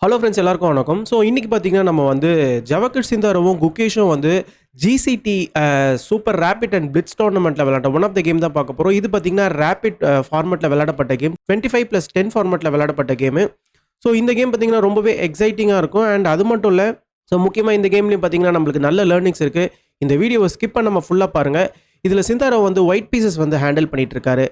Hello friends எல்லாருக்கும் வணக்கம். So இன்னைக்கு பார்த்தீங்கன்னா, நம்ம வந்து ஜவகர் சிந்தாரவும், குகேஷும் வந்து GCT super rapid and blitz டோர்னமெண்ட்ல விளையாண்ட ஒன் ஆஃப் த கேம் தான் பார்க்க போறோம். இது பார்த்தீங்கன்னா, ரேபிட் ஃபார்மேட்ல விளையாடப்பட்ட கேம். 25+10 ஃபார்மேட்ல விளையாடப்பட்ட கேமு. ஸோ இந்த கேம் பார்த்தீங்கன்னா, ரொம்பவே எக்ஸைட்டிங்கா இருக்கும். அண்ட் அது மட்டும் இல்ல, ஸோ முக்கியமா இந்த கேம்லயும் பார்த்தீங்கன்னா, நம்மளுக்கு நல்ல லேர்னிங்ஸ் இருக்கு. இந்த வீடியோவை ஸ்கிப் பண்ணாம ஃபுல்லா பாருங்க. இதுல சிந்தாரோ வந்து ஒயிட் பீசஸ் வந்து ஹேண்டில் பண்ணிட்டு இருக்காரு.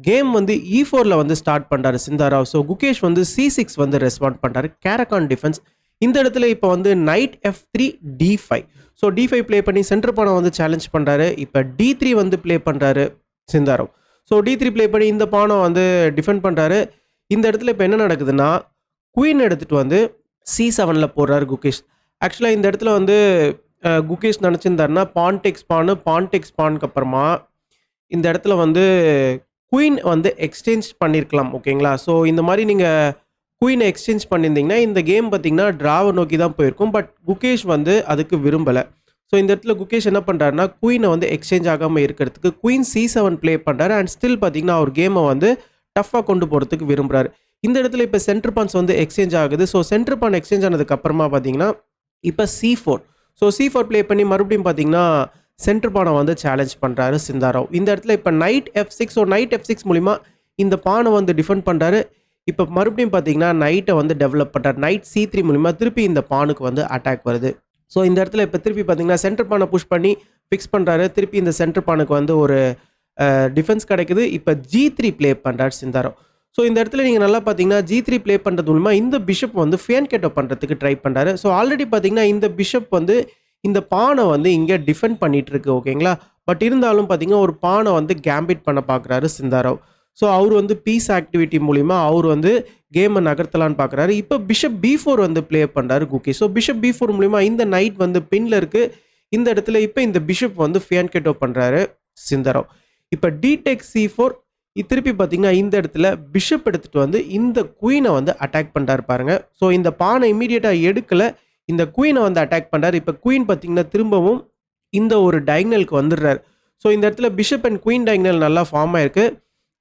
கேம் வந்து E4ல வந்து ஸ்டார்ட் பண்றாரு சிந்தாராவ். ஸோ குகேஷ் வந்து C6 வந்து ரெஸ்பாண்ட் பண்றாரு. கேரகான் டிஃபென்ஸ். இந்த இடத்துல இப்போ வந்து night F3 D5. So D5 play பண்ணி சென்டர் பானை வந்து சேலஞ்ச் பண்றாரு. இப்போ D3 வந்து ப்ளே பண்றாரு சிந்தாராவ். ஸோ D3 ப்ளே பண்ணி இந்த பானை வந்து டிஃபெண்ட் பண்றாரு. இந்த இடத்துல இப்போ என்ன நடக்குதுன்னா, குயின் எடுத்துட்டு வந்து C7ல போடுறாரு குகேஷ். ஆக்சுவலா இந்த இடத்துல வந்து குகேஷ் நினைச்சிருந்தாருன்னா பான் டெக்ஸ் பானுக்கு அப்புறமா இந்த இடத்துல வந்து குயின் வந்து எக்ஸ்சேஞ்ச் பண்ணியிருக்கலாம். ஓகேங்களா? ஸோ இந்த மாதிரி நீங்கள் குயினை எக்ஸ்சேஞ்ச் பண்ணியிருந்தீங்கன்னா இந்த கேம் பார்த்தீங்கன்னா ட்ராவை நோக்கி தான் போயிருக்கும். பட் குகேஷ் வந்து அதுக்கு விரும்பலை. ஸோ இந்த இடத்துல குகேஷ் என்ன பண்ணுறாருன்னா, குயினை வந்து எக்ஸ்சேஞ்ச் ஆகாமல் இருக்கிறதுக்கு குயின் C7 ப்ளே பண்ணுறாரு. அண்ட் ஸ்டில் பார்த்தீங்கன்னா அவர் கேமை வந்து டஃப்பாக கொண்டு போகிறதுக்கு விரும்புகிறாரு. இந்த இடத்துல இப்போ சென்டர் பான்ஸ் வந்து எக்ஸ்சேஞ்ச் ஆகுது. ஸோ சென்டர் பான் எக்ஸ்சேஞ்ச் ஆனதுக்கு அப்புறமா பார்த்தீங்கன்னா இப்போ C4. ஸோ C4 ப்ளே பண்ணி மறுபடியும் பார்த்தீங்கன்னா சென்டர் பானை வந்து சேலஞ்ச் பண்ணுறாரு சிந்தாராவ். இந்த இடத்துல இப்போ night F6. So night F6 மூலிமா இந்த பானை வந்து டிஃபெண்ட் பண்ணுறாரு. இப்போ மறுபடியும் பார்த்தீங்கன்னா நைட்டை வந்து டெவலப் பண்ணுறாரு. நைட் C3 மூலிமா திருப்பி இந்த பானுக்கு வந்து அட்டாக் வருது. ஸோ இந்த இடத்துல இப்போ திருப்பி பார்த்தீங்கன்னா சென்டர் பானை புஷ் பண்ணி ஃபிக்ஸ் பண்ணுறாரு. திருப்பி இந்த சென்டர் பானுக்கு வந்து ஒரு டிஃபென்ஸ் கிடைக்குது. இப்போ G3 ப்ளே பண்ணுறாரு சிந்தாராவ். ஸோ இந்த இடத்துல நீங்கள் நல்லா பார்த்தீங்கன்னா G3 ப்ளே பண்ணுறது மூலமா இந்த பிஷப் வந்து ஃபியான்கேட்டோ பண்ணுறதுக்கு ட்ரை பண்ணுறாரு. ஸோ ஆல்ரெடி பார்த்தீங்கன்னா இந்த பிஷப் வந்து இந்த பானை வந்து இங்கே டிஃபெண்ட் பண்ணிட்டு இருக்கு. ஓகேங்களா? பட் இருந்தாலும் பார்த்தீங்கன்னா ஒரு பானை வந்து கேம்பிட் பண்ண பார்க்குறாரு சிந்தாராவ். ஸோ அவர் வந்து பீஸ் ஆக்டிவிட்டி மூலிமா அவர் வந்து கேமை நகர்த்தலான்னு பார்க்குறாரு. இப்போ பிஷப் B4 வந்து ப்ளே பண்ணுறாரு குகேஷ். ஸோ பிஷப் B4 மூலிமா இந்த நைட் வந்து பின்ல இருக்கு. இந்த இடத்துல இப்போ இந்த பிஷப் வந்து ஃபியான்கேட்டோ பண்ணுறாரு சிந்தாராவ். இப்போ D-Take C4. திருப்பி பார்த்தீங்கன்னா இந்த இடத்துல பிஷப் எடுத்துட்டு வந்து இந்த குயினை வந்து அட்டாக் பண்ணுறாரு பாருங்க. ஸோ இந்த பானை இமீடியட்டாக எடுக்கலை. இந்த குயினை வந்து அட்டாக் பண்ணுறாரு. இப்போ குயின் பார்த்தீங்கன்னா திரும்பவும் இந்த ஒரு டயகனலுக்கு வந்துடுறாரு. ஸோ இந்த இடத்துல பிஷப் அண்ட் குயின் டயகனல் நல்லா ஃபார்ம் ஆயிருக்கு.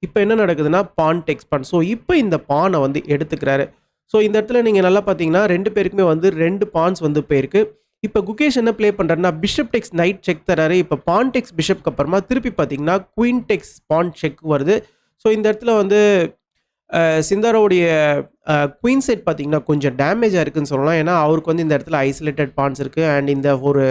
இப்போ என்ன நடக்குதுன்னா பான் டெக்ஸ் பான். ஸோ இப்போ இந்த பானை வந்து எடுத்துக்கிறாரு. ஸோ இந்த இடத்துல நீங்கள் நல்லா பார்த்தீங்கன்னா ரெண்டு பேருக்குமே வந்து 2 பான்ஸ் வந்து போயிருக்கு. இப்போ குகேஷ் என்ன ப்ளே பண்ணுறாருன்னா பிஷப் டெக்ஸ் நைட் செக் தராரு. இப்போ பான் டெக்ஸ் பிஷப்க்கு அப்புறமா திருப்பி பார்த்தீங்கன்னா குயின் டெக்ஸ் பான் செக் வருது. ஸோ இந்த இடத்துல வந்து சிந்தாரோடைய குயின் செட் பார்த்தீங்கன்னா கொஞ்சம் டேமேஜாக இருக்குன்னு சொல்லலாம். ஏன்னா அவருக்கு வந்து இந்த இடத்துல ஐசோலேட்டட் பான்ஸ் இருக்குது. அண்ட் இந்த ஒரு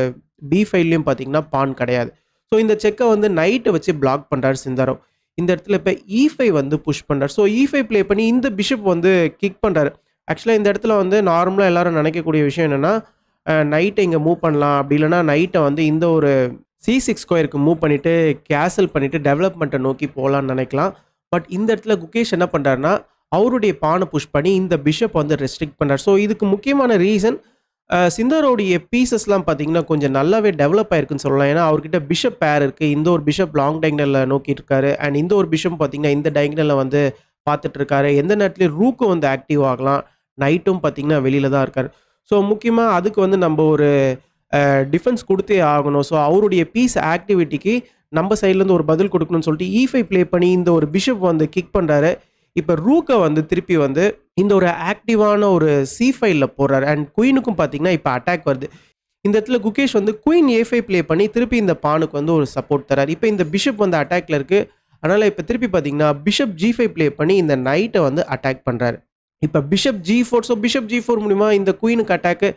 B5லையும் பார்த்தீங்கன்னா பான் கிடையாது. ஸோ இந்த செக்கை வந்து நைட்டை வச்சு பிளாக் பண்ணுறாரு சிந்தாரோ. இந்த இடத்துல இப்போ E5 வந்து புஷ் பண்ணுறாரு. ஸோ E5 ப்ளே பண்ணி இந்த பிஷப் வந்து கிக் பண்ணுறாரு. ஆக்சுவலாக இந்த இடத்துல வந்து நார்மலாக எல்லாரும் நினைக்கக்கூடிய விஷயம் என்னென்னா, நைட்டை இங்கே மூவ் பண்ணலாம், அப்படி இல்லைனா நைட்டை வந்து இந்த ஒரு C6 ஸ்கொயருக்கு மூவ் பண்ணிவிட்டு கேசல் பண்ணிவிட்டு டெவலப்மெண்ட்டை நோக்கி போகலான்னு நினைக்கலாம். பட் இந்த இடத்துல குகேஷ் என்ன பண்ணுறாருன்னா அவருடைய பானை புஷ் பண்ணி இந்த பிஷப் வந்து ரெஸ்ட்ரிக்ட் பண்ணுறாரு. ஸோ இதுக்கு முக்கியமான ரீசன் சிந்தாரோடைய பீசஸ்லாம் பார்த்தீங்கன்னா கொஞ்சம் நல்லாவே டெவலப் ஆயிருக்குன்னு சொல்லலாம். ஏன்னா அவர்கிட்ட பிஷப் பேர் இருக்குது. இந்த ஒரு பிஷப் லாங் டயகனலில் நோக்கிட்டு இருக்காரு. அண்ட் இந்த ஒரு பிஷப் பார்த்தீங்கன்னா இந்த டயகனலில் வந்து பார்த்துட்டு இருக்காரு. எந்த நேரத்துலையும் ரூக்கும் வந்து ஆக்டிவ் ஆகலாம். நைட்டும் பார்த்தீங்கன்னா வெளியில் தான் இருக்கார். ஸோ முக்கியமாக அதுக்கு வந்து நம்ம ஒரு டிஃபென்ஸ் கொடுத்தே ஆகணும். ஸோ அவருடைய பீஸ் ஆக்டிவிட்டிக்கு நம்ம சைட்லேருந்து ஒரு பதில் கொடுக்கணும்னு சொல்லிட்டு E5 ப்ளே பண்ணி இந்த ஒரு பிஷப் வந்து கிக் பண்ணுறாரு. இப்போ ரூக்கை வந்து திருப்பி வந்து இந்த ஒரு ஆக்டிவான ஒரு C5ல போடுறாரு. அண்ட் குயினுக்கும் பார்த்தீங்கன்னா இப்போ அட்டாக் வருது. இந்த இடத்துல குகேஷ் வந்து குயின் A5 ப்ளே பண்ணி திருப்பி இந்த பானுக்கு வந்து ஒரு சப்போர்ட் தராரு. இப்போ இந்த பிஷப் வந்து அட்டாக்ல இருக்கு. அதனால் இப்போ திருப்பி பார்த்தீங்கன்னா பிஷப் G5 ப்ளே பண்ணி இந்த நைட்டை வந்து அட்டாக் பண்ணுறாரு. இப்போ bishop G4. So bishop G4 மூலிமா இந்த குயினுக்கு அட்டாக்கு.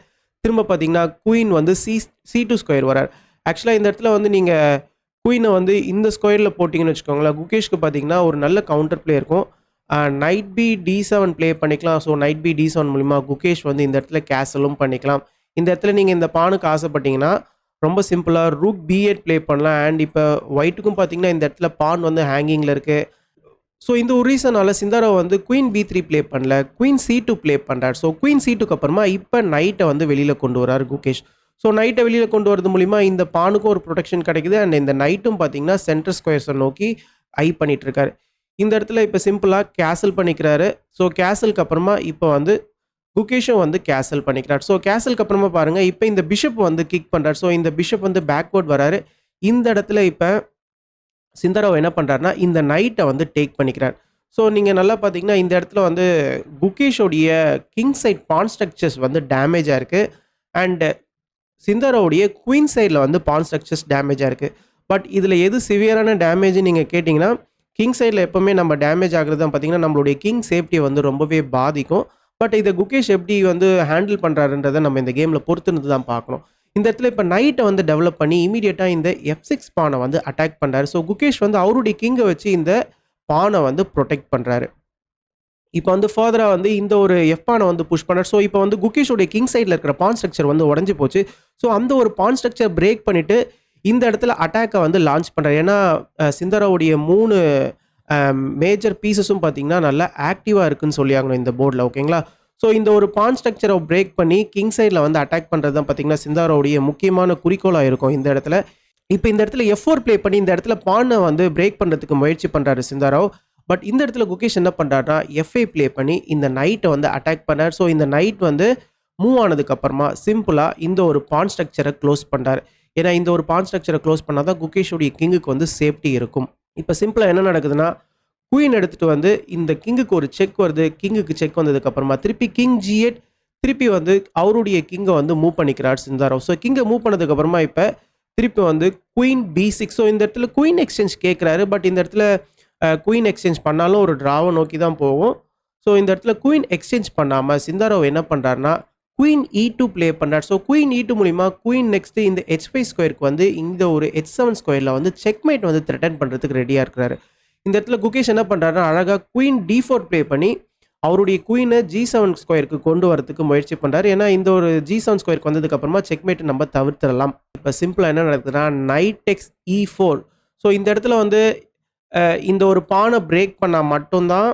திரும்ப பார்த்தீங்கன்னா குயின் வந்து C2 ஸ்கொயர் வரார். ஆக்சுவலாக இந்த இடத்துல வந்து நீங்கள் குயினை வந்து இந்த ஸ்கொயரில் போட்டிங்கன்னு வச்சுக்கோங்களேன், குகேஷ்க்கு பார்த்தீங்கன்னா ஒரு நல்ல கவுண்டர் பிளே இருக்கும். நைட் பி D7 ப்ளே பண்ணிக்கலாம். ஸோ நைட் பி D7 மூலிமா குகேஷ் வந்து இந்த இடத்துல கேசலும் பண்ணிக்கலாம். இந்த இடத்துல நீங்கள் இந்த பானுக்கு ஆசைப்பட்டீங்கன்னா ரொம்ப சிம்பிளாக ரூக் B8 ப்ளே பண்ணலாம். அண்ட் இப்போ ஒயிட்டுக்கும் பார்த்தீங்கன்னா இந்த இடத்துல பான் வந்து ஹேங்கிங்கில் இருக்குது. ஸோ இந்த ஒரு ரீசனால சிந்தாரோ வந்து குயின் B3 ப்ளே பண்ணல, குயின் C2 ப்ளே பண்ணுறாரு. ஸோ குயின் C2க்கு அப்புறமா இப்போ நைட்டை வந்து வெளியில் கொண்டு வராரு குகேஷ். ஸோ நைட்டை வெளியில் கொண்டு வரது மூலிமா இந்த பானுக்கும் ஒரு ப்ரொடெக்ஷன் கிடைக்குது. அண்ட் இந்த நைட்டும் பார்த்தீங்கன்னா சென்டர் ஸ்கொயர்ஸை நோக்கி ஐ பண்ணிட்டு இருக்காரு. இந்த இடத்துல இப்போ சிம்பிளாக கேசல் பண்ணிக்கிறாரு. ஸோ கேசலுக்கு அப்புறமா இப்போ வந்து குகேஷும் வந்து கேசல் பண்ணிக்கிறார். ஸோ கேசலுக்கு அப்புறமா பாருங்கள் இப்போ இந்த பிஷப் வந்து கிக் பண்ணுறாரு. ஸோ இந்த பிஷப் வந்து பேக்வேர்ட் வராரு. இந்த இடத்துல இப்போ சிந்தாரோ என்ன பண்ணுறாருனா இந்த நைட்டை வந்து டேக் பண்ணிக்கிறார். ஸோ நீங்கள் நல்லா பார்த்தீங்கன்னா இந்த இடத்துல வந்து குகேஷோடைய கிங் சைட் பான் ஸ்ட்ரக்சர்ஸ் வந்து டேமேஜ் ஆயிருக்கு. அண்ட் சிந்தாராவுடைய குயின் சைடில் வந்து பான் ஸ்ட்ரக்சர்ஸ் டேமேஜ் ஆயிருக்கு. பட் இதில் எது சிவியரான டேமேஜ்னு நீங்கள் கேட்டிங்கன்னா, கிங் சைடில் எப்போவுமே நம்ம டேமேஜ் ஆகிறது தான் பார்த்தீங்கன்னா நம்மளுடைய கிங் சேஃப்டியை வந்து ரொம்பவே பாதிக்கும். பட் இதை குகேஷ் எப்படி வந்து ஹேண்டில் பண்ணுறாருன்றதை நம்ம இந்த கேமில் பொறுத்துன்னு தான் பார்க்கணும். இந்த இடத்துல இப்போ நைட்டை வந்து டெவலப் பண்ணி இமீடியட்டாக இந்த F6 பானை வந்து அட்டாக் பண்ணுறாரு. ஸோ குகேஷ் வந்து அவருடைய கிங்கை வச்சு இந்த பானை வந்து ப்ரொடெக்ட் பண்ணுறாரு. இப்போ வந்து ஃபர்தராக வந்து இந்த ஒரு எஃப் பானை வந்து புஷ் பண்ணார். ஸோ இப்போ வந்து குகேஷோடைய கிங் சைடில் இருக்கிற பான் ஸ்ட்ரக்சர் வந்து உடஞ்சி போச்சு. ஸோ அந்த ஒரு பான் ஸ்ட்ரக்சர் பிரேக் பண்ணிவிட்டு இந்த இடத்துல அட்டாக்கை வந்து லான்ச் பண்ணுறாரு. ஏன்னா சிந்தாராவுடைய 3 மேஜர் பீசஸும் பார்த்தீங்கன்னா நல்லா ஆக்டிவாக இருக்குன்னு சொல்லி ஆகணும் இந்த போர்டில். ஓகேங்களா? ஸோ இந்த ஒரு பான் ஸ்ட்ரக்சரை பிரேக் பண்ணி கிங் சைடில் வந்து அட்டாக் பண்ணுறது தான் பார்த்தீங்கன்னா சிந்தாராவுடைய முக்கியமான குறிக்கோளாக இருக்கும் இந்த இடத்துல. இப்போ இந்த இடத்துல F4 ப்ளே பண்ணி இந்த இடத்துல பானை வந்து பிரேக் பண்ணுறதுக்கு முயற்சி பண்ணுறாரு சிந்தாராவ். பட் இந்த இடத்துல குகேஷ் என்ன பண்ணுறாருனா F5 ப்ளே பண்ணி இந்த நைட்டை வந்து அட்டாக் பண்ணார். ஸோ இந்த நைட் வந்து மூவ் ஆனதுக்கப்புறமா சிம்பிளாக இந்த ஒரு பான் ஸ்ட்ரக்சரை க்ளோஸ் பண்ணுறாரு. ஏன்னா இந்த ஒரு பான் ஸ்ட்ரக்சரை க்ளோஸ் பண்ணால் தான் குகேஷோடைய கிங்குக்கு வந்து சேஃப்டி இருக்கும். இப்போ சிம்பிளாக என்ன நடக்குதுன்னா குயின் எடுத்துகிட்டு வந்து இந்த கிங்குக்கு ஒரு செக் வருது. கிங்குக்கு செக் வந்ததுக்கப்புறமா திருப்பி கிங் G8 திருப்பி வந்து அவருடைய கிங்கை வந்து மூவ் பண்ணிக்கிறார் சிந்தாராவ். ஸோ கிங்கை மூவ் பண்ணதுக்கப்புறமா இப்போ திருப்பி வந்து குயின் B6. ஸோ இந்த இடத்துல குயின் எக்ஸ்சேஞ்ச் கேட்குறாரு. பட் இந்த இடத்துல குயின் எக்ஸ்சேஞ்ச் பண்ணாலும் ஒரு ட்ராவை நோக்கி தான் போகும். ஸோ இந்த இடத்துல குயின் எக்ஸ்சேஞ்ச் பண்ணாமல் சிந்தாராவ் என்ன பண்ணுறாருனா குயின் E2 ப்ளே பண்ணுறார். ஸோ குயின் E2 மூலிமா குயின் நெக்ஸ்ட்டு இந்த H5 ஸ்கொயருக்கு வந்து இந்த ஒரு H7 ஸ்கொயரில் வந்து செக்மேட் வந்து த்ரெட்டன் பண்ணுறதுக்கு ரெடியாக இருக்கிறாரு. இந்த இடத்துல குகேஷ் என்ன பண்ணுறாருனா அழகாக குயின் D4 ப்ளே பண்ணி அவருடைய குயினை G7 ஸ்கொயருக்கு கொண்டு வரதுக்கு முயற்சி பண்ணுறாரு. ஏன்னா இந்த ஒரு G7 ஸ்கொயருக்கு வந்ததுக்கப்புறமா செக்மேட்டை நம்ம தவிர்த்திடலாம். இப்போ சிம்பிளாக என்ன நடக்குதுன்னா நைட் டெக்ஸ் E4. ஸோ இந்த இடத்துல வந்து இந்த ஒரு பானை பிரேக் பண்ணால் மட்டும்தான்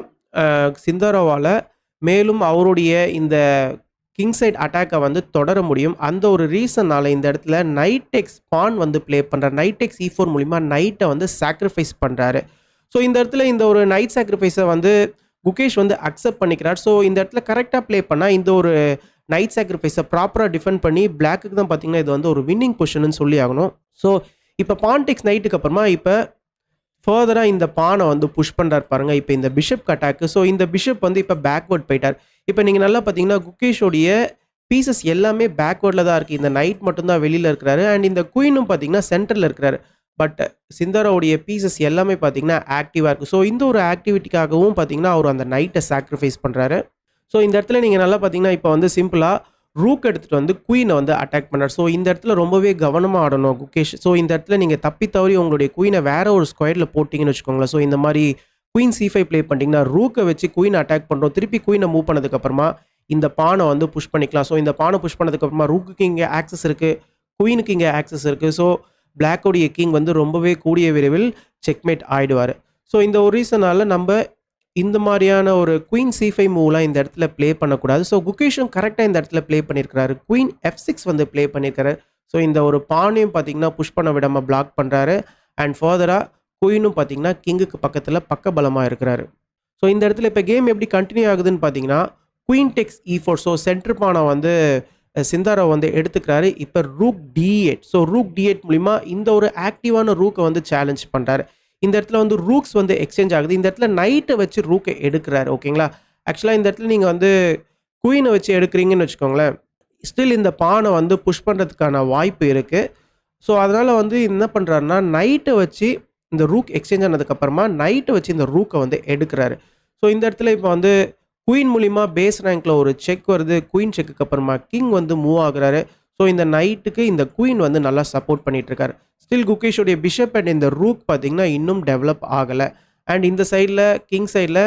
சிந்தாராவால் மேலும் அவருடைய இந்த கிங் சைட் அட்டாக்கை வந்து தொடர முடியும். அந்த ஒரு ரீசனால் இந்த இடத்துல நைட் டெக்ஸ் பான் வந்து ப்ளே பண்ணுறாரு. நைட் டெக்ஸ் E4 மூலிமா நைட்டை வந்து சாக்ரிஃபைஸ் பண்ணுறாரு. ஸோ இந்த இடத்துல இந்த ஒரு நைட் சாக்ரிஃபைஸை வந்து குகேஷ் வந்து அக்செப்ட் பண்ணிக்கிறார். ஸோ இந்த இடத்துல கரெக்டாக ப்ளே பண்ணால் இந்த ஒரு நைட் சாக்ரிஃபைஸை ப்ராப்பராக டிஃபெண்ட் பண்ணி பிளாக்குக்கு தான் பார்த்தீங்கன்னா இது வந்து ஒரு வின்னிங் பொசிஷன் சொல்லி ஆகணும். ஸோ இப்போ பான் டெக்ஸ் நைட்டுக்கு அப்புறமா இப்போ ஃபர்தராக இந்த பானை வந்து புஷ் பண்ணுறாரு பாருங்கள். இப்போ இந்த பிஷப் அட்டாக்கு. ஸோ இந்த பிஷப் வந்து இப்போ பேக்வேர்ட் போயிட்டார். இப்போ நீங்கள் நல்லா பார்த்தீங்கன்னா குகேஷோடைய பீசஸ் எல்லாமே பேக்வேர்டில் தான் இருக்குது. இந்த நைட் மட்டும்தான் வெளியில் இருக்கிறாரு. அண்ட் இந்த குயினும் பார்த்தீங்கன்னா சென்டரில் இருக்கிறாரு. பட் சிந்தாராவுடைய பீசஸ் எல்லாமே பார்த்தீங்கன்னா ஆக்டிவாக இருக்குது. ஸோ இந்த ஒரு ஆக்டிவிட்டிக்காகவும் பார்த்தீங்கன்னா அவர் அந்த நைட்டை சாக்ரிஃபைஸ் பண்ணுறாரு. ஸோ இந்த இடத்துல நீங்கள் நல்லா பார்த்தீங்கன்னா இப்போ வந்து சிம்பிளாக ரூக் எடுத்துகிட்டு வந்து குயினை வந்து அட்டாக் பண்ணார். ஸோ இந்த இடத்துல ரொம்பவே கவனமாக ஆடணும் குகேஷ். ஸோ இந்த இடத்துல நீங்கள் தப்பி தவறி உங்களுடைய குயினை வேற ஒரு ஸ்கொயரில் போட்டிங்கன்னு வச்சுக்கோங்களேன். ஸோ இந்த மாதிரி குயின் C5 ப்ளே பண்ணிட்டீங்கன்னா ரூக்கை வச்சு குயின் அட்டாக் பண்ணுறோம். திருப்பி குயினை மூவ் பண்ணதுக்கப்புறமா இந்த பானை வந்து புஷ் பண்ணிக்கலாம். ஸோ இந்த பானை புஷ் பண்ணதுக்கப்புறமா ரூக்குக்கு இங்கே ஆக்சஸ் இருக்குது, குயினுக்கு இங்கே ஆக்சஸ் இருக்குது. ஸோ பிளாக்கோடைய கிங் வந்து ரொம்பவே கூடிய விரைவில் செக்மேட் ஆகிடுவார். ஸோ இந்த ஒரு ரீசனால் நம்ம இந்த மாதிரியான ஒரு குயின் C5 மூவ்லாம் இந்த இடத்துல ப்ளே பண்ணக்கூடாது. ஸோ குகேஷும் கரெக்டாக இந்த இடத்துல ப்ளே பண்ணியிருக்கிறாரு. குயின் F6 வந்து ப்ளே பண்ணியிருக்காரு. ஸோ இந்த ஒரு பானையும் பார்த்தீங்கன்னா புஷ் பண்ண விடாமல் பிளாக் பண்ணுறாரு. அண்ட் ஃபர்தராக குயினும் பார்த்தீங்கன்னா கிங்குக்கு பக்கத்தில் பக்கபலமாக இருக்கிறாரு. ஸோ இந்த இடத்துல இப்போ கேம் எப்படி கண்டினியூ ஆகுதுன்னு பார்த்தீங்கன்னா குயின் டெக்ஸ் E4. ஸோ சென்டர் பானை வந்து சிந்தாராவ் வந்து எடுத்துக்கிறாரு. இப்போ rook D8. So rook D8 மூலிமா இந்த ஒரு ஆக்டிவான ரூக்கை வந்து சேலஞ்ச் பண்ணுறாரு. இந்த இடத்துல வந்து ரூக்ஸ் வந்து எக்ஸ்சேஞ்ச் ஆகுது. இந்த இடத்துல நைட்டை வச்சு ரூக்கை எடுக்கிறாரு. ஓகேங்களா? ஆக்சுவலாக இந்த இடத்துல நீங்கள் வந்து குயினை வச்சு எடுக்கிறீங்கன்னு வச்சுக்கோங்களேன், ஸ்டில் இந்த பானை வந்து புஷ் பண்ணுறதுக்கான வாய்ப்பு இருக்குது. ஸோ அதனால் வந்து என்ன பண்ணுறாருன்னா நைட்டை வச்சு இந்த ரூக் எக்ஸ்சேஞ்ச் ஆனதுக்கப்புறமா நைட்டை வச்சு இந்த ரூக்கை வந்து எடுக்கிறாரு. ஸோ இந்த இடத்துல இப்போ வந்து குயின் மூலிமா பேஸ் ரேங்க்கில் ஒரு செக் வருது. குயின் செக்குக்கு அப்புறமா கிங் வந்து மூவ் ஆகுறாரு. ஸோ இந்த நைட்டுக்கு இந்த குயின் வந்து நல்லா சப்போர்ட் பண்ணிகிட்ருக்காரு. ஸ்டில் குகேஷோடைய பிஷப் அண்ட் இந்த ரூக் பார்த்தீங்கன்னா இன்னும் டெவலப் ஆகலை. அண்ட் இந்த சைடில் கிங் சைடில்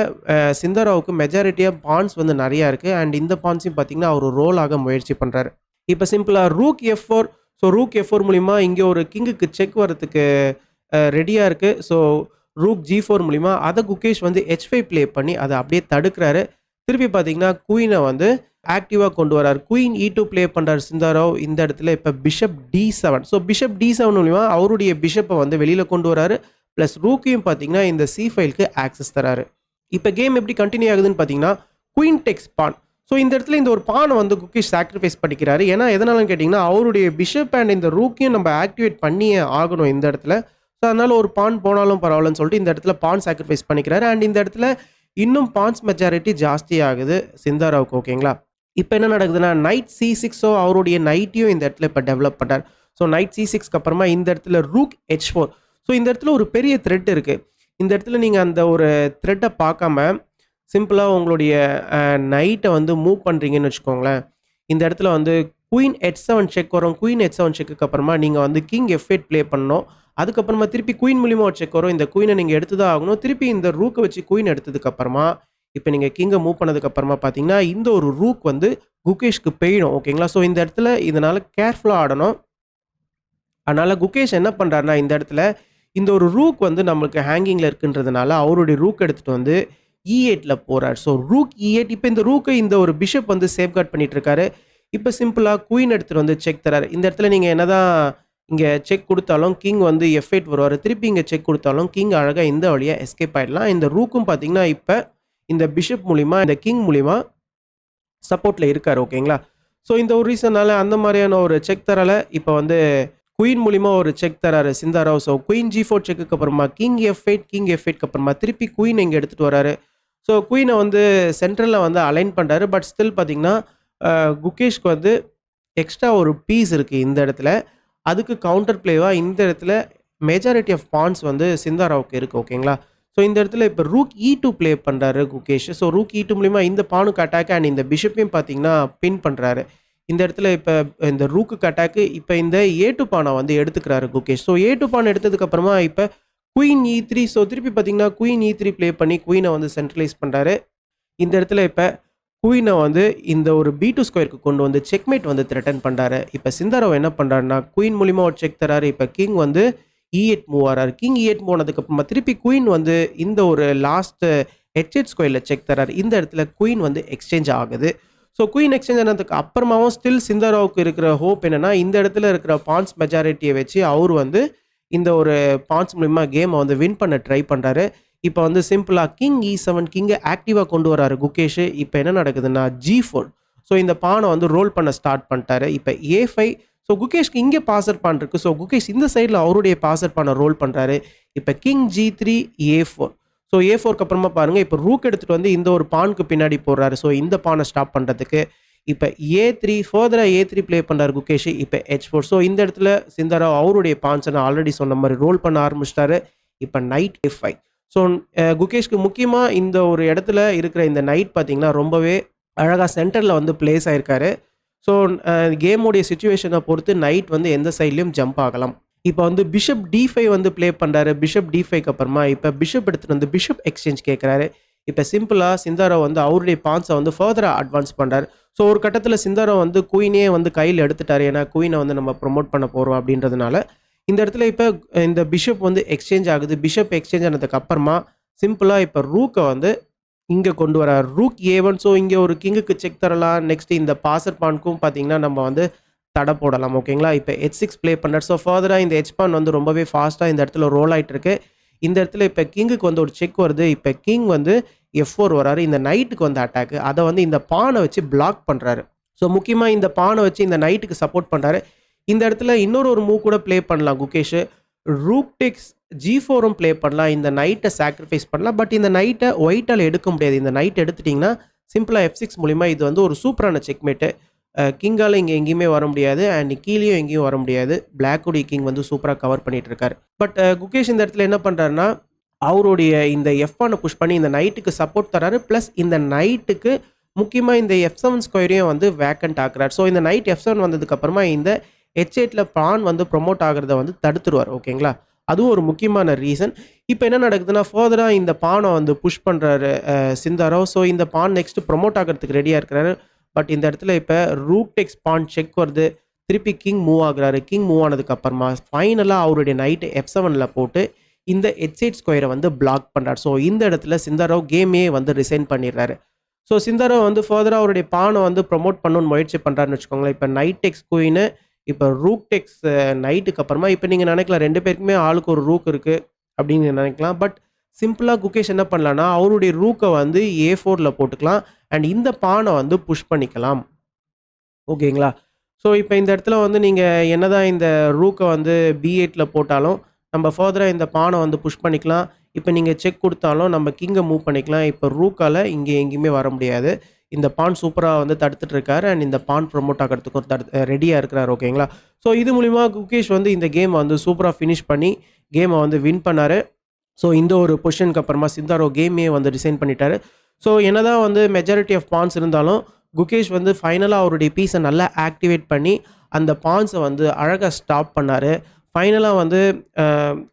சிந்தாராவுக்கு மெஜாரிட்டியாக பான்ஸ் வந்து நிறையா இருக்குது. அண்ட் இந்த பான்ஸையும் பார்த்தீங்கன்னா அவர் ரோல் ஆக முயற்சி பண்ணுறாரு. இப்போ சிம்பிளாக rook F4. So rook F4 மூலிமா இங்கே ஒரு கிங்குக்கு செக் வரதுக்கு ரெடியாக இருக்குது. ஸோ ரூக் G4 மூலிமா அதை குகேஷ் வந்து H5 ப்ளே பண்ணி அதை அப்படியே தடுக்கிறாரு. திருப்பி பார்த்தீங்கன்னா குயினை வந்து ஆக்டிவாக கொண்டு வரார். குயின் E2 ப்ளே பண்ணுறார் சிந்தாராவ். இந்த இடத்துல இப்போ bishop D7. So bishop D7 மூலிமா அவருடைய பிஷப்பை வந்து வெளியில் கொண்டு வராரு. ப்ளஸ் ரூக்கையும் பார்த்தீங்கன்னா இந்த C5க்கு ஆக்சஸ் தராரு. இப்போ கேம் எப்படி கண்டினியூ ஆகுதுன்னு பார்த்தீங்கன்னா குயின் டெக்ஸ் பான். ஸோ இந்த இடத்துல இந்த ஒரு பானை வந்து குகேஷ் சாக்ரிஃபைஸ் பண்ணிக்கிறாரு. ஏன்னா எதனாலன்னு கேட்டிங்கன்னா அவருடைய பிஷப் அண்ட் இந்த ரூக்கையும் நம்ம ஆக்டிவேட் பண்ணியே ஆகணும் இந்த இடத்துல. ஸோ அதனால் ஒரு பான் போனாலும் பரவாயில்லன்னு சொல்லிட்டு இந்த இடத்துல பான் சாக்ரிஃபைஸ் பண்ணிக்கிறாரு. அண்ட் இந்த இடத்துல இன்னும் பான்ஸ் மெஜாரிட்டி ஜாஸ்தி ஆகுது சிந்தாராவுக்கு. ஓகேங்களா? இப்போ என்ன நடக்குதுன்னா நைட் C6 அவருடைய நைட்டையும் இந்த இடத்துல இப்போ டெவலப் பண்ணுறார். ஸோ நைட் C6க்கு அப்புறமா இந்த இடத்துல ரூக் H4. ஸோ இந்த இடத்துல ஒரு பெரிய த்ரெட் இருக்குது. இந்த இடத்துல நீங்கள் அந்த ஒரு த்ரெட்டை பார்க்காம சிம்பிளாக உங்களுடைய நைட்டை வந்து மூவ் பண்ணுறீங்கன்னு வச்சுக்கோங்களேன். இந்த இடத்துல வந்து குயின் H7 செக் வரும். குயின் H7 செக்குக்கு அப்புறமா நீங்கள் வந்து கிங் F8 ப்ளே பண்ணணும். அதுக்கப்புறமா திருப்பி குயின் மூலியமாக ஒரு செக் வரும். இந்த குயினை நீங்கள் எடுத்து தான் ஆகணும். திருப்பி இந்த ரூக்கை வச்சு குயின் எடுத்ததுக்கப்புறமா இப்போ நீங்கள் கிங்கை மூவ் பண்ணதுக்கப்புறமா பார்த்தீங்கன்னா இந்த ஒரு ரூக் வந்து குகேஷ்க்கு போயிடும். ஓகேங்களா? ஸோ இந்த இடத்துல இதனால் கேர்ஃபுல்லாக ஆடணும். அதனால் குகேஷ் என்ன பண்ணுறாருனா இந்த இடத்துல இந்த ஒரு ரூக் வந்து நம்மளுக்கு ஹேங்கிங்கில் இருக்குன்றதுனால அவருடைய ரூக் எடுத்துகிட்டு வந்து E8ல போகிறார். ஸோ ரூக் E8 இப்போ இந்த ரூக்கை இந்த ஒரு பிஷப் வந்து சேஃப்கார்ட் பண்ணிட்டு இருக்காரு. இப்போ சிம்பிளாக குயின் எடுத்துகிட்டு வந்து செக் தராரு. இந்த இடத்துல நீங்கள் என்ன தான் இங்கே செக் கொடுத்தாலும் கிங் வந்து F8 வருவார். திருப்பி இங்கே செக் கொடுத்தாலும் கிங் அழகாக இந்த வழியாக எஸ்கேப் ஆகிடலாம். இந்த ரூக்கும் பார்த்தீங்கன்னா இப்போ இந்த பிஷப் மூலிமா இந்த கிங் மூலிமா சப்போர்ட்டில் இருக்கார். ஓகேங்களா? ஸோ இந்த ஒரு ரீசனால் அந்த மாதிரியான ஒரு செக் தரால இப்போ வந்து குயின் மூலிமா ஒரு செக் தராரு சிந்தாராவ். ஸோ குயின் G4 செக்குக்கு அப்புறமா கிங் F8க்கு அப்புறமா திருப்பி குயின் இங்கே எடுத்துகிட்டு வராரு. ஸோ குயினை வந்து சென்ட்ரலில் வந்து அலைன் பண்ணுறாரு. பட் ஸ்டில் பார்த்தீங்கன்னா குகேஷ்க்கு வந்து எக்ஸ்ட்ரா ஒரு பீஸ் இருக்குது இந்த இடத்துல. அதுக்கு கவுண்டர் பிளேவாக இந்த இடத்துல மெஜாரிட்டி ஆஃப் பான்ஸ் வந்து சிந்தாராவுக்கு இருக்குது. ஓகேங்களா? ஸோ இந்த இடத்துல இப்போ ரூக் E2 ப்ளே பண்ணுறாரு குகேஷ். ஸோ ரூக் E2 மூலிமா இந்த பானுக்கு அட்டாக் அண்ட் இந்த பிஷப்பையும் பார்த்தீங்கன்னா பின் பண்ணுறாரு. இந்த இடத்துல இப்போ இந்த ரூக்குக்கு அட்டாக்கு இப்போ இந்த A2 பானை வந்து எடுத்துக்கிறாரு குகேஷ். ஸோ A2 பானை எடுத்ததுக்கப்புறமா இப்போ குயின் E3. ஸோ திருப்பி பார்த்தீங்கன்னா குயின் E3 ப்ளே பண்ணி குயினை வந்து சென்ட்ரலைஸ் பண்ணுறாரு. இந்த இடத்துல இப்போ குயினை வந்து இந்த ஒரு B2 ஸ்கொயருக்கு கொண்டு வந்து செக்மேட் வந்து த்ரெட்டன் பண்ணுறாரு. இப்போ சிந்தாராவ் என்ன பண்ணுறாருன்னா குயின் மூலிமா ஒரு செக் தராரு. இப்போ கிங் வந்து E8 மூவ் ஆறாரு. கிங் E8 போனதுக்கப்புறமா திருப்பி குயின் வந்து இந்த ஒரு லாஸ்ட் H8 ஸ்கொயரில் செக் தராரு. இந்த இடத்துல குயின் வந்து எக்ஸ்சேஞ்ச் ஆகுது. ஸோ குயின் எக்ஸ்சேஞ்ச் ஆனதுக்கு அப்புறமாவும் ஸ்டில் சிந்தாராவுக்கு இருக்கிற ஹோப் என்னென்னா இந்த இடத்துல இருக்கிற பான்ஸ் மெஜாரிட்டியை வச்சு அவர் வந்து இந்த ஒரு பான்ஸ் மூலிமா கேமை வந்து வின் பண்ண ட்ரை பண்ணுறாரு. இப்போ வந்து சிம்பிளாக கிங் E7 கிங்கை ஆக்டிவாக கொண்டு வராரு குகேஷ். இப்போ என்ன நடக்குதுன்னா G4. ஸோ இந்த பானை வந்து ரோல் பண்ண ஸ்டார்ட் பண்ணிட்டாரு. இப்போ A5. ஸோ குகேஷ்க்கு இங்கே பாசர் பான் இருக்குது. ஸோ குகேஷ் இந்த சைடில் அவருடைய பாசர் பானை ரோல் பண்ணுறாரு. இப்போ கிங் G3 A4. ஸோ A4க்கு அப்புறமா பாருங்கள் இப்போ ரூக் எடுத்துகிட்டு வந்து இந்த ஒரு பானுக்கு பின்னாடி போடுறாரு. ஸோ இந்த பானை ஸ்டாப் பண்ணுறதுக்கு இப்போ A3 ஃபர்தராக A3 ப்ளே பண்ணுறாரு குகேஷ். இப்போ H4. ஸோ இந்த இடத்துல சிந்தாராவ் அவருடைய பான்ஸை நான் ஆல்ரெடி சொன்ன மாதிரி ரோல் பண்ண ஆரம்பிச்சிட்டாரு. இப்போ நைட் F5. ஸோ குகேஷ்க்கு முக்கியமாக இந்த ஒரு இடத்துல இருக்கிற இந்த நைட் பார்த்தீங்கன்னா ரொம்பவே அழகாக சென்டரில் வந்து பிளேஸ் ஆகிருக்காரு. ஸோ கேமோடைய சிச்சுவேஷனை பொறுத்து நைட் வந்து எந்த சைட்லேயும் ஜம்ப் ஆகலாம். இப்போ வந்து பிஷப் D5 வந்து ப்ளே பண்ணுறாரு. பிஷப் D5க்கு அப்புறமா இப்போ பிஷப் எடுத்துகிட்டு வந்து பிஷப் எக்ஸ்சேஞ்ச் கேட்குறாரு. இப்போ சிம்பிளாக சிந்தாராவ் வந்து அவருடைய பான்ஸை வந்து ஃபர்தராக அட்வான்ஸ் பண்ணுறாரு. ஸோ ஒரு கட்டத்தில் சிந்தாராவ் வந்து குயினே வந்து கையில் எடுத்துட்டார். ஏன்னா குயினை வந்து நம்ம ப்ரொமோட் பண்ண போகிறோம் அப்படின்றதுனால இந்த இடத்துல இப்போ இந்த பிஷப் வந்து எக்ஸ்சேஞ்ச் ஆகுது. பிஷப் எக்ஸ்சேஞ்ச் ஆனதுக்கு அப்புறமா சிம்பிளாக இப்போ ரூக்கை வந்து இங்கே கொண்டு வரார். Rook A1. ஸோ இங்கே ஒரு கிங்குக்கு செக் தரலாம். நெக்ஸ்ட் இந்த பாசர் பானுக்கும் பார்த்தீங்கன்னா நம்ம வந்து தடை போடலாம். ஓகேங்களா? இப்போ H6 ப்ளே பண்ணுறாரு. ஸோ ஃபர்தராக இந்த H பான் வந்து ரொம்பவே ஃபாஸ்ட்டாக இந்த இடத்துல ரோல் ஆகிட்டு இருக்கு. இந்த இடத்துல இப்போ கிங்குக்கு வந்து ஒரு செக் வருது. இப்போ கிங் வந்து F4 வராரு. இந்த நைட்டுக்கு வந்து அட்டாக்கு. அதை வந்து இந்த பானை வச்சு பிளாக் பண்ணுறாரு. ஸோ முக்கியமாக இந்த பானை வச்சு இந்த நைட்டுக்கு சப்போர்ட் பண்ணுறாரு. இந்த இடத்துல இன்னொரு மூவ் கூட ப்ளே பண்ணலாம் குகேஷ். ரூக் டெக்ஸ் G4ம் ப்ளே பண்ணலாம். இந்த நைட்டை சாக்ரிஃபைஸ் பண்ணலாம். பட் இந்த நைட்டை ஒயிட்டால் எடுக்க முடியாது. இந்த நைட் எடுத்துட்டிங்கன்னா சிம்பிளாக F6 மூலிமா இது வந்து ஒரு சூப்பரான செக்மேட்டு. கிங்கால் இங்கே எங்கேயுமே வர முடியாது அண்ட் கீழேயும் எங்கேயும் வர முடியாது. பிளாக்குடைய கிங் வந்து சூப்பராக கவர் பண்ணிட்டு இருக்காரு. பட் குகேஷ் இந்த இடத்துல என்ன பண்ணுறாருன்னா அவருடைய இந்த F1 புஷ் பண்ணி இந்த நைட்டுக்கு சப்போர்ட் தராரு. ப்ளஸ் இந்த நைட்டுக்கு முக்கியமாக இந்த F7 ஸ்கொயரையும் வந்து வேக்கண்ட் ஆக்குறாரு. ஸோ இந்த நைட் F7 வந்ததுக்கப்புறமா இந்த H8ல பான் வந்து ப்ரொமோட் ஆகிறத வந்து தடுத்துருவார். ஓகேங்களா? அதுவும் ஒரு முக்கியமான ரீசன். இப்போ என்ன நடக்குதுன்னா ஃபர்தராக இந்த பானை வந்து புஷ் பண்ணுறாரு சிந்தாராவ். ஸோ இந்த பான் நெக்ஸ்ட் ப்ரொமோட் ஆகிறதுக்கு ரெடியாக இருக்கிறாரு. பட் இந்த இடத்துல இப்போ ரூக் டெக்ஸ் பான் செக் வருது. திருப்பி கிங் மூவ் ஆகுறாரு. கிங் மூவ் ஆனதுக்கு அப்புறமா ஃபைனலாக அவருடைய நைட்டு F7ல் போட்டு இந்த H8 ஸ்கொயரை வந்து பிளாக் பண்ணுறாரு. ஸோ இந்த இடத்துல சிந்தாராவ் கேமே வந்து ரிசைன் பண்ணிடுறாரு. ஸோ சிந்தாராவ் வந்து ஃபர்தராக அவருடைய பானை வந்து ப்ரொமோட் பண்ணணும்னு முயற்சி பண்ணுறாருன்னு வச்சுக்கோங்களேன். இப்போ நைட் டெக்ஸ் குயின்னு இப்போ ரூக் டெக்ஸ் நைட்டுக்கு அப்புறமா இப்போ நீங்கள் நினைக்கலாம் 2 பேருக்குமே ஆளுக்கு ஒரு ரூக் இருக்குது அப்படின்னு நினைக்கலாம். பட் சிம்பிளாக குகேஷ் என்ன பண்ணலான்னா அவருடைய ரூக்கை வந்து A4ல் போட்டுக்கலாம் அண்ட் இந்த பானை வந்து புஷ் பண்ணிக்கலாம். ஓகேங்களா? ஸோ இப்போ இந்த இடத்துல வந்து நீங்கள் என்னதான் இந்த ரூக்கை வந்து B8ல் போட்டாலும் நம்ம ஃபர்தராக இந்த பானை வந்து புஷ் பண்ணிக்கலாம். இப்போ நீங்கள் செக் கொடுத்தாலும் நம்ம கிங்கை மூவ் பண்ணிக்கலாம். இப்போ ரூக்கால் இங்கே எங்கேயுமே வர முடியாது. இந்த பான் சூப்பராக வந்து தடுத்துட்டு இருக்காரு அண்ட் இந்த பான் ப்ரொமோட் ஆகிறதுக்கும் ரெடியாக இருக்கிறார். ஓகேங்களா? ஸோ இது மூலிமா குகேஷ் வந்து இந்த கேமை வந்து சூப்பராக ஃபினிஷ் பண்ணி கேமை வந்து வின் பண்ணார். ஸோ இந்த ஒரு பொசிஷனுக்கு அப்புறமா சிந்தாரோ கேமே வந்து டிசைன் பண்ணிட்டாரு. ஸோ என்னதான் வந்து மெஜாரிட்டி ஆஃப் பான்ஸ் இருந்தாலும் குகேஷ் வந்து ஃபைனலாக அவருடைய பீஸை நல்லா ஆக்டிவேட் பண்ணி அந்த பான்ஸை வந்து அழகாக ஸ்டாப் பண்ணார். ஃபைனலாக வந்து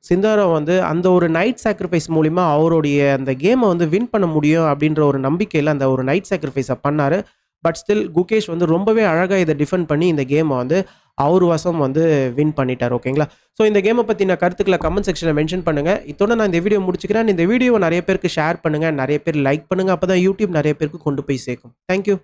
சிந்தாரோ வந்து அந்த ஒரு நைட் சாக்ரிஃபைஸ் மூலிமா அவருடைய அந்த கேமை வந்து வின் பண்ண முடியும் அப்படின்ற ஒரு நம்பிக்கையில் அந்த ஒரு நைட் சாக்ரிஃபைஸை பண்ணார். பட் ஸ்டில் குகேஷ் வந்து ரொம்பவே அழகாக இதை டிஃபெண்ட் பண்ணி இந்த கேமை வந்து அவர் வசம் வந்து வின் பண்ணிட்டார். ஓகேங்களா? ஸோ இந்த கேமை பற்றின கருத்துக்களை கமெண்ட் செக்ஷனில் மென்ஷன் பண்ணுங்கள். இதோட நான் இந்த வீடியோ முடிச்சுக்கிறேன். இந்த வீடியோவை நிறைய பேருக்கு ஷேர் பண்ணுங்கள், நிறைய பேர் லைக் பண்ணுங்கள். அப்போ தான் யூடியூப் நிறைய பேருக்கு கொண்டு போய் சேர்க்கும். தேங்க்யூ.